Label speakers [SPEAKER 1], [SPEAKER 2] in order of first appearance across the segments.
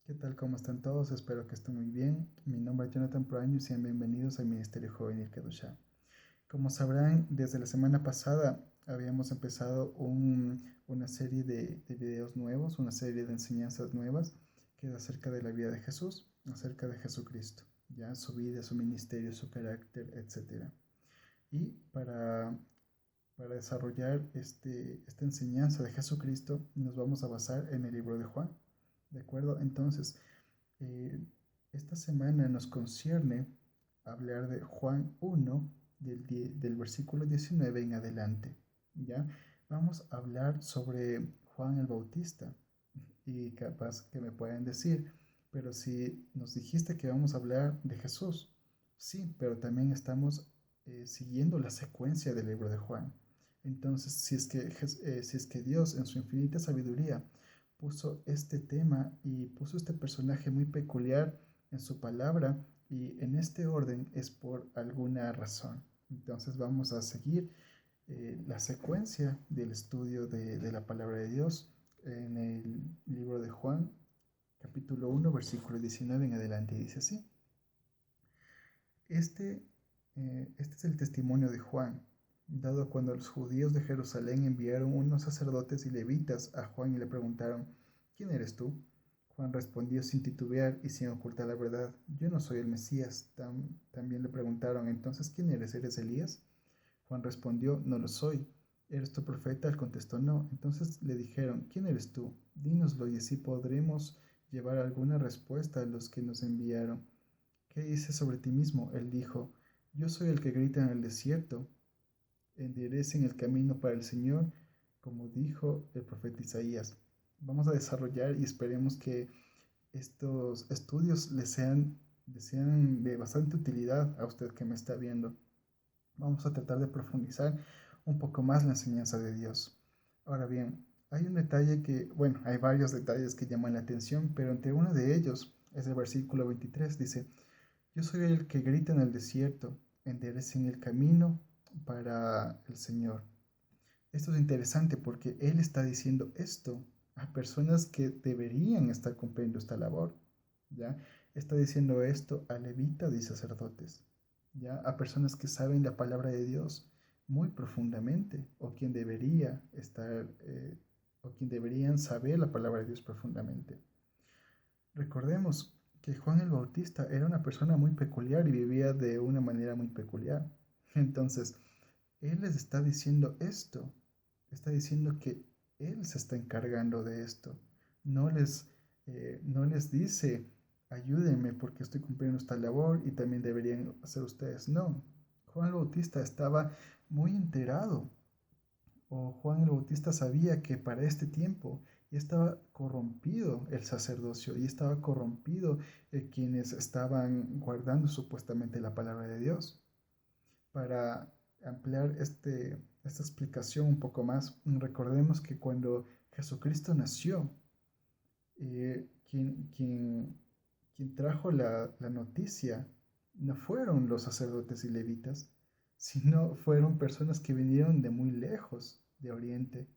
[SPEAKER 1] ¿Qué tal? ¿Cómo están todos? Espero que estén muy bien. Mi nombre es Jonathan Proaño y sean bienvenidos al Ministerio Juvenil Kedushá. Como sabrán, desde la semana pasada habíamos empezado una serie de videos nuevos, una serie de enseñanzas nuevas que es acerca de la vida de Jesús, acerca de Jesucristo, ya su vida, su ministerio, su carácter, etcétera. Y para desarrollar esta enseñanza de Jesucristo nos vamos a basar en el libro de Juan. ¿De acuerdo? Entonces, eh, esta semana nos concierne hablar de Juan 1, del versículo 19 en adelante. ¿Ya? Vamos a hablar sobre Juan el Bautista y capaz que me pueden decir, pero si nos dijiste que vamos a hablar de Jesús, sí, pero también estamos siguiendo la secuencia del libro de Juan. Entonces, si es que Dios en su infinita sabiduría puso este tema y puso este personaje muy peculiar en su palabra y en este orden es por alguna razón. Entonces vamos a seguir la secuencia del estudio de la palabra de Dios en el libro de Juan, capítulo 1, versículo 19 en adelante. Y dice así, este, este es el testimonio de Juan, dado cuando los judíos de Jerusalén enviaron unos sacerdotes y levitas a Juan y le preguntaron, ¿quién eres tú? Juan respondió sin titubear y sin ocultar la verdad, yo no soy el Mesías. También le preguntaron, entonces, ¿quién eres? ¿Eres Elías? Juan respondió, no lo soy. ¿Eres tu profeta? Él contestó, no. Entonces le dijeron, ¿quién eres tú? Dínoslo y así podremos llevar alguna respuesta a los que nos enviaron. ¿Qué dices sobre ti mismo? Él dijo, yo soy el que grita en el desierto, enderecen el camino para el Señor, como dijo el profeta Isaías. Vamos a desarrollar y esperemos que estos estudios le sean de bastante utilidad a usted que me está viendo. Vamos a tratar de profundizar un poco más la enseñanza de Dios. Ahora bien, hay un detalle bueno, hay varios detalles que llaman la atención, pero entre uno de ellos es el versículo 23, dice, yo soy el que grita en el desierto, enderecen el camino para el Señor. Esto es interesante porque Él está diciendo esto a personas que deberían estar cumpliendo esta labor, ¿ya? Está diciendo esto a levitas y sacerdotes, ¿ya? A personas que saben la palabra de Dios muy profundamente, o quien debería estar, o quien deberían saber la palabra de Dios profundamente. Recordemos que Juan el Bautista era una persona muy peculiar y vivía de una manera muy peculiar. Entonces, Él les está diciendo esto, está diciendo que Él se está encargando de esto. No les dice, ayúdenme porque estoy cumpliendo esta labor y también deberían hacer ustedes. No, Juan el Bautista estaba muy enterado, o Juan el Bautista sabía que para este tiempo ya estaba corrompido el sacerdocio y estaba corrompido quienes estaban guardando supuestamente la palabra de Dios. Para ampliar esta explicación un poco más, recordemos que cuando Jesucristo nació, quien trajo la noticia no fueron los sacerdotes y levitas, sino fueron personas que vinieron de muy lejos, de Oriente,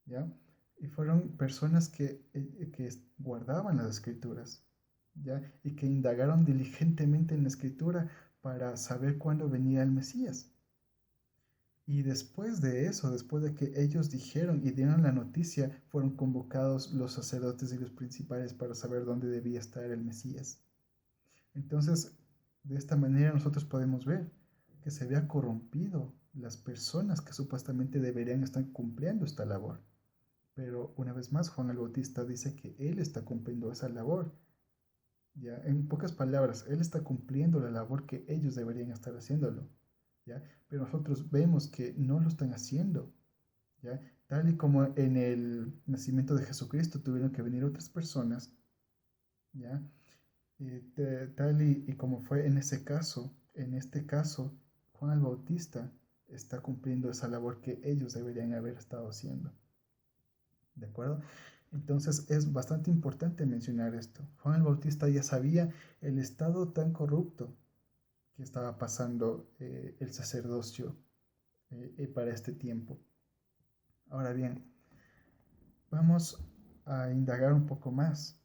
[SPEAKER 1] ¿ya? Y fueron personas que guardaban las escrituras, ¿ya? Y que indagaron diligentemente en la escritura para saber cuándo venía el Mesías. Y después de eso, después de que ellos dijeron y dieron la noticia, fueron convocados los sacerdotes y los principales para saber dónde debía estar el Mesías. Entonces, de esta manera nosotros podemos ver que se había corrompido las personas que supuestamente deberían estar cumpliendo esta labor. Pero una vez más, Juan el Bautista dice que él está cumpliendo esa labor. Ya, en pocas palabras, él está cumpliendo la labor que ellos deberían estar haciéndolo. ¿Ya? Pero nosotros vemos que no lo están haciendo. ¿Ya? Tal y como en el nacimiento de Jesucristo tuvieron que venir otras personas, ¿ya? Tal y como fue en ese caso, en este caso, Juan el Bautista está cumpliendo esa labor que ellos deberían haber estado haciendo. ¿De acuerdo? Entonces es bastante importante mencionar esto. Juan el Bautista ya sabía el estado tan corrupto que estaba pasando el sacerdocio para este tiempo. Ahora bien, vamos a indagar un poco más.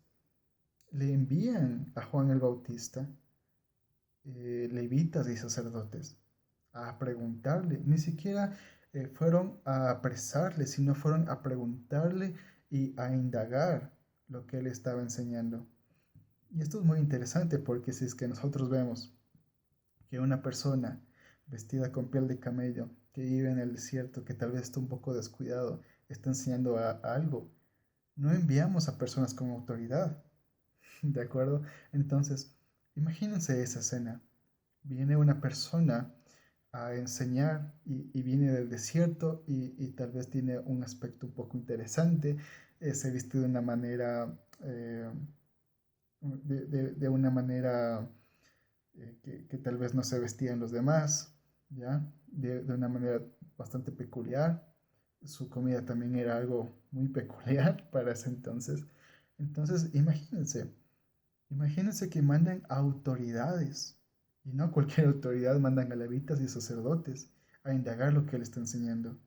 [SPEAKER 1] le envían a Juan el Bautista, levitas y sacerdotes, a preguntarle. Ni siquiera fueron a apresarle, sino fueron a preguntarle y a indagar lo que él estaba enseñando. Y esto es muy interesante porque si es que nosotros vemos que una persona vestida con piel de camello, que vive en el desierto, que tal vez está un poco descuidado, está enseñando algo, no enviamos a personas con autoridad, ¿de acuerdo? Entonces, imagínense esa escena. Viene una persona a enseñar y viene del desierto y tal vez tiene un aspecto un poco interesante, se viste de una manera, de una manera que tal vez no se vestían los demás, ¿ya? De una manera bastante peculiar. Su comida también era algo muy peculiar para ese entonces. Entonces, imagínense que mandan autoridades, y no cualquier autoridad, mandan a levitas y sacerdotes a indagar lo que él está enseñando,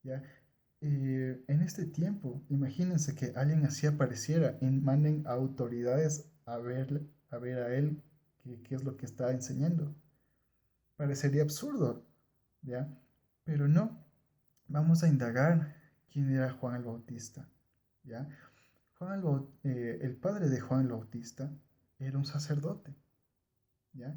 [SPEAKER 1] ¿ya? En este tiempo, imagínense que alguien así apareciera y manden a autoridades a ver a él qué es lo que está enseñando. Parecería absurdo, ¿ya? Pero no, vamos a indagar quién era Juan el Bautista, ¿ya? El padre de Juan el Bautista era un sacerdote, ¿ya?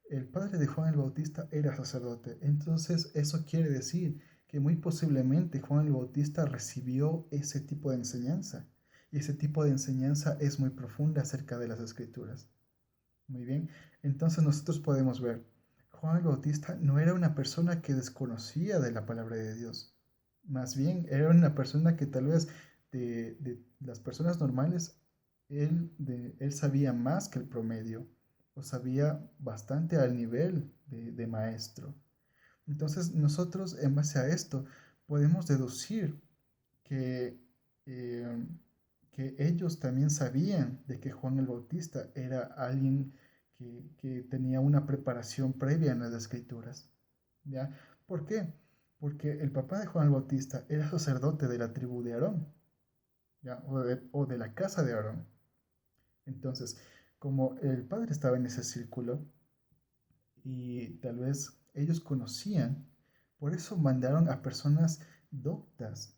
[SPEAKER 1] El padre de Juan el Bautista era sacerdote. Entonces, eso quiere decir que muy posiblemente Juan el Bautista recibió ese tipo de enseñanza. Y ese tipo de enseñanza es muy profunda acerca de las escrituras. Muy bien. Entonces nosotros podemos ver, Juan el Bautista no era una persona que desconocía de la palabra de Dios. Más bien, era una persona que tal vez de las personas normales, él sabía más que el promedio, o sabía bastante al nivel de maestro. Entonces nosotros en base a esto podemos deducir que, eh, que ellos también sabían de que Juan el Bautista era alguien que tenía una preparación previa en las escrituras. ¿Ya? ¿Por qué? Porque el papá de Juan el Bautista era sacerdote de la tribu de Aarón, ¿ya? O de la casa de Aarón. Entonces, como el padre estaba en ese círculo y tal vez ellos conocían, por eso mandaron a personas doctas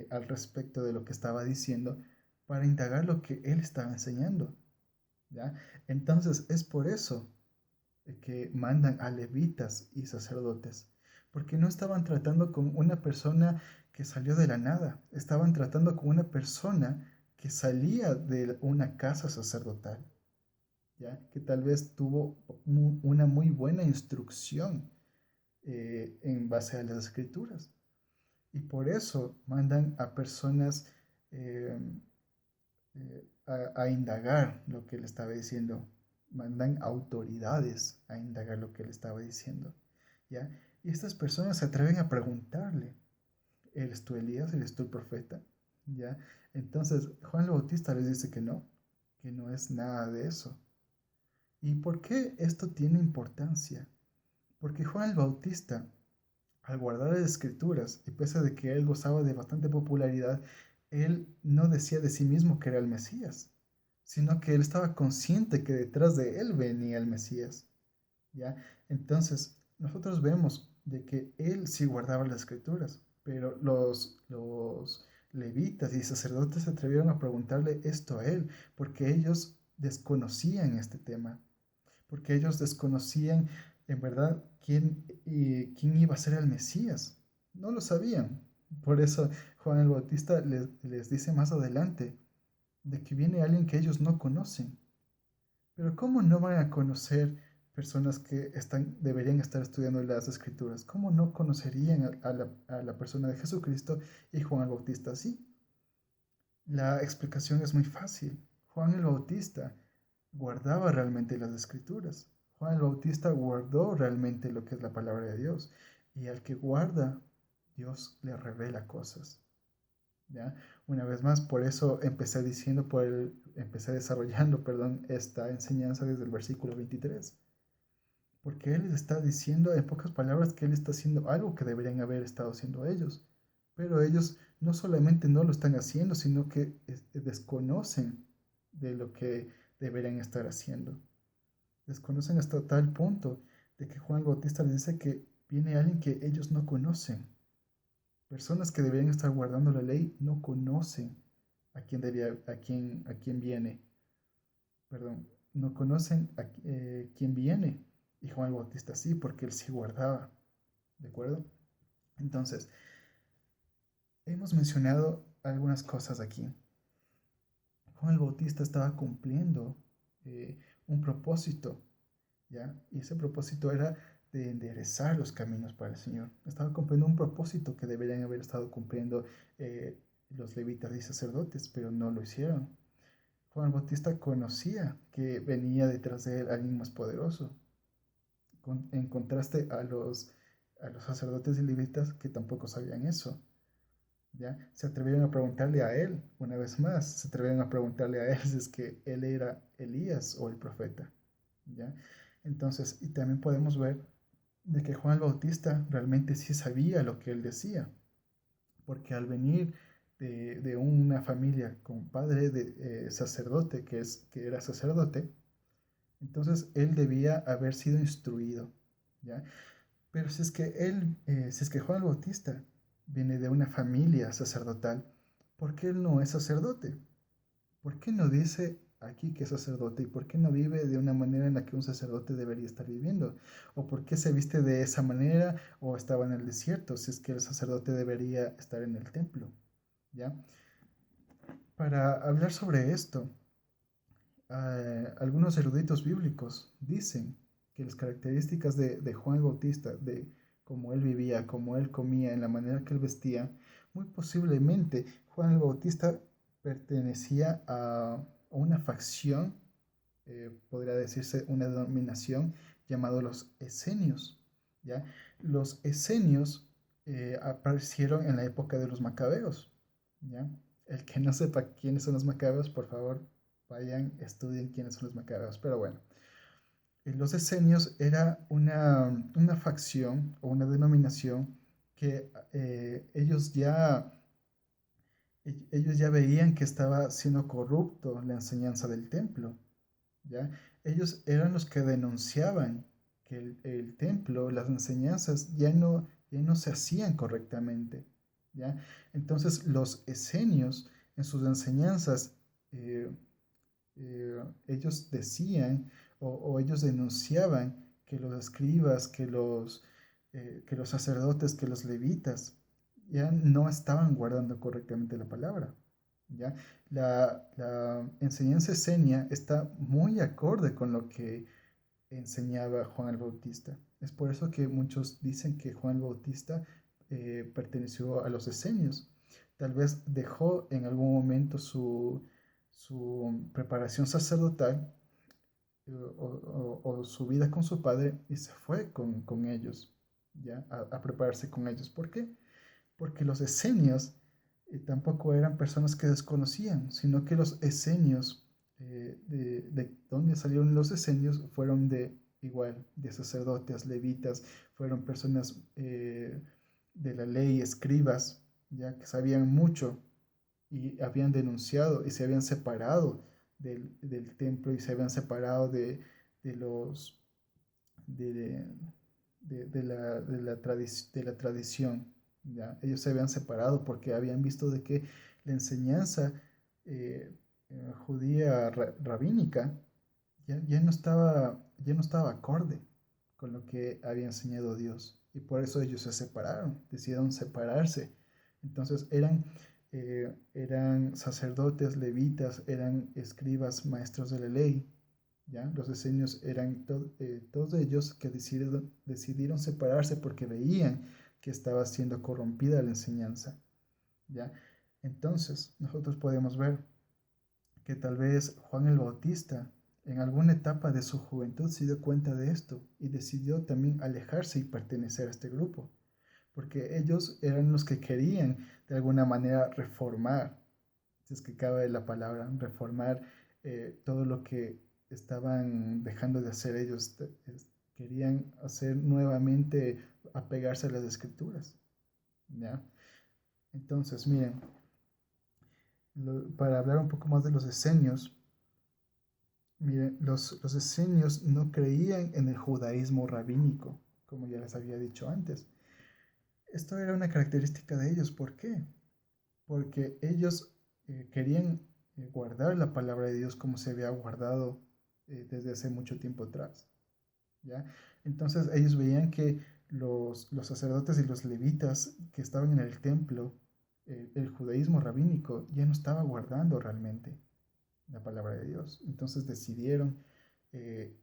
[SPEAKER 1] al respecto de lo que estaba diciendo para indagar lo que él estaba enseñando, ¿ya? Entonces es por eso que mandan a levitas y sacerdotes, porque no estaban tratando con una persona que salió de la nada, estaban tratando con una persona que salía de una casa sacerdotal, ¿ya? Que tal vez tuvo una muy buena instrucción en base a las escrituras. Y por eso mandan a personas eh, a indagar lo que él estaba diciendo. Mandan autoridades a indagar lo que él estaba diciendo. ¿Ya? Y estas personas se atreven a preguntarle, ¿eres tú Elías? ¿Eres tú el profeta? ¿Ya? Entonces Juan el Bautista les dice que no es nada de eso. ¿Y por qué esto tiene importancia? Porque Juan el Bautista, al guardar las escrituras, y pese a de que él gozaba de bastante popularidad, él no decía de sí mismo que era el Mesías, sino que él estaba consciente que detrás de él venía el Mesías, ¿ya? Entonces, nosotros vemos de que él sí guardaba las escrituras, pero los levitas y sacerdotes se atrevieron a preguntarle esto a él, porque ellos desconocían este tema, porque ellos desconocían en verdad quién iba a ser el Mesías. No lo sabían. Por eso Juan el Bautista les dice más adelante de que viene alguien que ellos no conocen. Pero ¿cómo no van a conocer personas que deberían estar estudiando las escrituras? ¿Cómo no conocerían a la persona de Jesucristo y Juan el Bautista? Sí, la explicación es muy fácil. Juan el Bautista guardaba realmente las escrituras. Juan el Bautista guardó realmente lo que es la palabra de Dios. Y al que guarda, Dios le revela cosas. ¿Ya? Una vez más, por eso empecé desarrollando, perdón, esta enseñanza desde el versículo 23. Porque Él les está diciendo en pocas palabras que Él está haciendo algo que deberían haber estado haciendo ellos. Pero ellos no solamente no lo están haciendo, sino que desconocen de lo que deberían estar haciendo. Desconocen hasta tal punto de que Juan el Bautista les dice que viene alguien que ellos no conocen. Personas que deberían estar guardando la ley no conocen a quién viene. Perdón, no conocen quién viene. Y Juan el Bautista sí, porque él sí guardaba. ¿De acuerdo? Entonces, hemos mencionado algunas cosas aquí. Juan el Bautista estaba cumpliendo un propósito, ¿ya? Y ese propósito era de enderezar los caminos para el Señor. Estaba cumpliendo un propósito que deberían haber estado cumpliendo eh, los levitas y sacerdotes, pero no lo hicieron. Juan el Bautista conocía que venía detrás de él alguien más poderoso, en contraste a los sacerdotes y levitas que tampoco sabían eso. ¿Ya? Se atrevieron a preguntarle a él, una vez más, se atrevieron a preguntarle a él si es que él era Elías o el profeta, ¿ya? Entonces, y también podemos ver de que Juan el Bautista realmente sí sabía lo que él decía, porque al venir de una familia con padre de sacerdote, que era sacerdote, entonces él debía haber sido instruido, ¿ya? Pero si es que Juan el Bautista viene de una familia sacerdotal, ¿por qué él no es sacerdote? ¿Por qué no dice aquí que es sacerdote y por qué no vive de una manera en la que un sacerdote debería estar viviendo? ¿O por qué se viste de esa manera o estaba en el desierto si es que el sacerdote debería estar en el templo? ¿Ya? Para hablar sobre esto, algunos eruditos bíblicos dicen que las características de Juan el Bautista, de cómo él vivía, cómo él comía, en la manera que él vestía, muy posiblemente Juan el Bautista pertenecía a una facción, podría decirse una denominación llamado los esenios. ¿Ya? Los esenios aparecieron en la época de los macabeos. ¿Ya? El que no sepa quiénes son los macabeos, por favor, vayan, estudien quiénes son los macabeos. Pero bueno, los esenios era una facción o una denominación que ellos ya veían que estaba siendo corrupto la enseñanza del templo, ¿ya? Ellos eran los que denunciaban que el templo, las enseñanzas ya no se hacían correctamente, ¿ya? Entonces los esenios en sus enseñanzas eh, ellos decían o ellos denunciaban que los escribas, que los sacerdotes, que los levitas ya no estaban guardando correctamente la palabra. ¿Ya? La enseñanza esenia está muy acorde con lo que enseñaba Juan el Bautista. Es por eso que muchos dicen que Juan el Bautista perteneció a los esenios. Tal vez dejó en algún momento su preparación sacerdotal o su vida con su padre y se fue con ellos, ¿ya? A prepararse con ellos. ¿Por qué? Porque los esenios tampoco eran personas que desconocían, sino que los esenios, de donde salieron los esenios, fueron de sacerdotes, levitas, fueron personas de la ley, escribas, ya que sabían mucho y habían denunciado y se habían separado del templo y se habían separado de los de, de la tradición. ¿Ya? Ellos se habían separado porque habían visto de que la enseñanza judía rabínica ya no estaba acorde con lo que había enseñado Dios. Y por eso ellos se separaron, decidieron separarse. Entonces eran sacerdotes, levitas, eran escribas, maestros de la ley. ¿Ya? Los esenios eran todos ellos que decidieron separarse porque veían que estaba siendo corrompida la enseñanza. ¿Ya? Entonces, nosotros podemos ver que tal vez Juan el Bautista en alguna etapa de su juventud se dio cuenta de esto y decidió también alejarse y pertenecer a este grupo, porque ellos eran los que querían de alguna manera reformar, si es que cabe la palabra, reformar todo lo que estaban dejando de hacer ellos. Querían hacer nuevamente, apegarse a las escrituras. ¿Ya? Entonces, miren, para hablar un poco más de los esenios, Miren, los esenios no creían en el judaísmo rabínico, como ya les había dicho antes. Esto era una característica de ellos. ¿Por qué? Porque ellos querían guardar la palabra de Dios como se había guardado desde hace mucho tiempo atrás. ¿Ya? Entonces ellos veían que los sacerdotes y los levitas que estaban en el templo, el judaísmo rabínico ya no estaba guardando realmente la palabra de Dios. Entonces decidieron eh,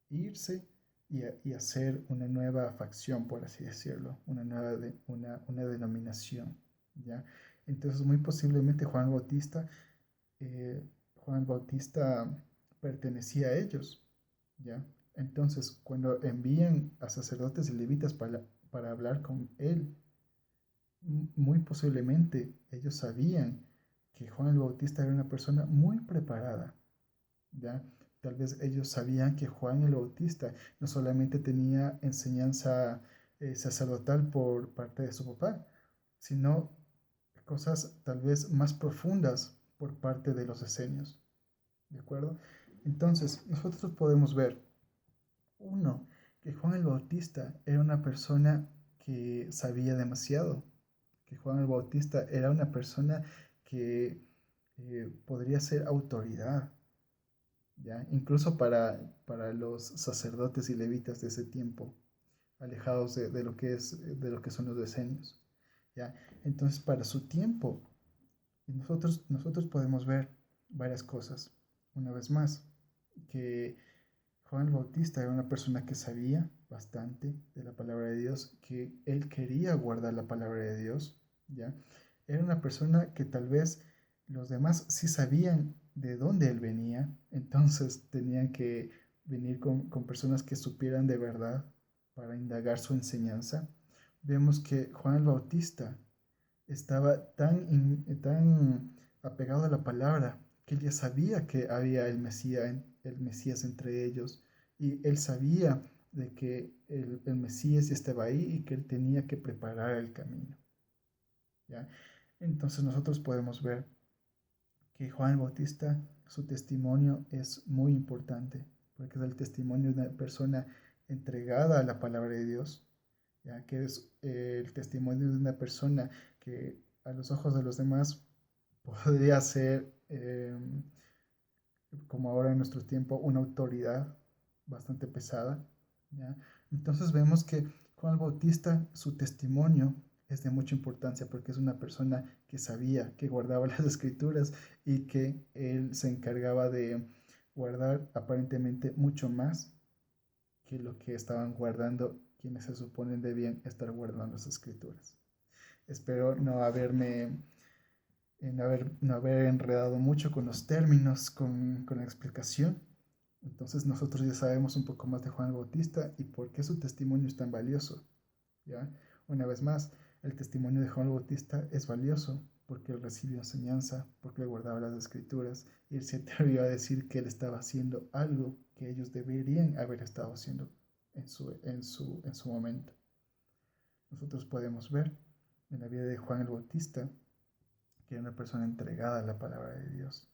[SPEAKER 1] irse y hacer una nueva facción, por así decirlo, una denominación, ¿ya? Entonces muy posiblemente Juan el Bautista pertenecía a ellos, ¿ya? Entonces, cuando envían a sacerdotes y levitas para hablar con él, muy posiblemente ellos sabían que Juan el Bautista era una persona muy preparada, ¿ya? Tal vez ellos sabían que Juan el Bautista no solamente tenía enseñanza sacerdotal por parte de su papá, sino cosas tal vez más profundas por parte de los esenios, ¿de acuerdo? Entonces, nosotros podemos ver, uno, que Juan el Bautista era una persona que sabía demasiado, que Juan el Bautista era una persona que podría ser autoridad, ¿ya? Incluso para los sacerdotes y levitas de ese tiempo, alejados de lo que de lo que son los decenios, ¿ya? Entonces, para su tiempo, nosotros podemos ver varias cosas. Una vez más, que Juan el Bautista era una persona que sabía bastante de la palabra de Dios, que él quería guardar la palabra de Dios, ¿ya? Era una persona que tal vez los demás sí sabían de dónde él venía, entonces tenían que venir con personas que supieran de verdad para indagar su enseñanza. Vemos que Juan el Bautista estaba tan apegado a la palabra que él ya sabía que había el Mesías entre ellos y él sabía de que el Mesías estaba ahí y que él tenía que preparar el camino, ¿ya? Entonces nosotros podemos ver que Juan el Bautista, su testimonio es muy importante, porque es el testimonio de una persona entregada a la palabra de Dios, ya que es el testimonio de una persona que a los ojos de los demás podría ser, como ahora en nuestro tiempo, una autoridad bastante pesada, ¿ya? Entonces vemos que Juan el Bautista, su testimonio es de mucha importancia porque es una persona que sabía, que guardaba las escrituras y que él se encargaba de guardar aparentemente mucho más que lo que estaban guardando quienes se suponen debían estar guardando las escrituras. Espero no haber enredado mucho con los términos, con la explicación. Entonces nosotros ya sabemos un poco más de Juan el Bautista y por qué su testimonio es tan valioso, ¿ya? Una vez más, el testimonio de Juan el Bautista es valioso porque él recibió enseñanza, porque él guardaba las escrituras y él se atrevió a decir que él estaba haciendo algo que ellos deberían haber estado haciendo en su momento. Nosotros podemos ver en la vida de Juan el Bautista que era una persona entregada a la palabra de Dios,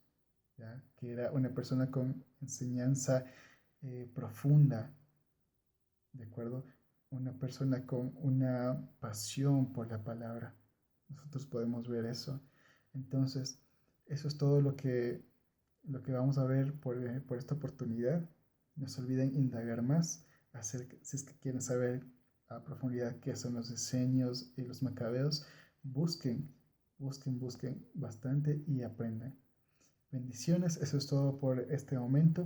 [SPEAKER 1] ¿ya? Que era una persona con enseñanza profunda, ¿de acuerdo? Una persona con una pasión por la palabra. Nosotros podemos ver eso. Entonces, eso es todo lo que vamos a ver por esta oportunidad. No se olviden indagar más acerca, si es que quieren saber a profundidad qué son los esenios y los macabeos, busquen, busquen bastante y aprendan. Bendiciones, eso es todo por este momento.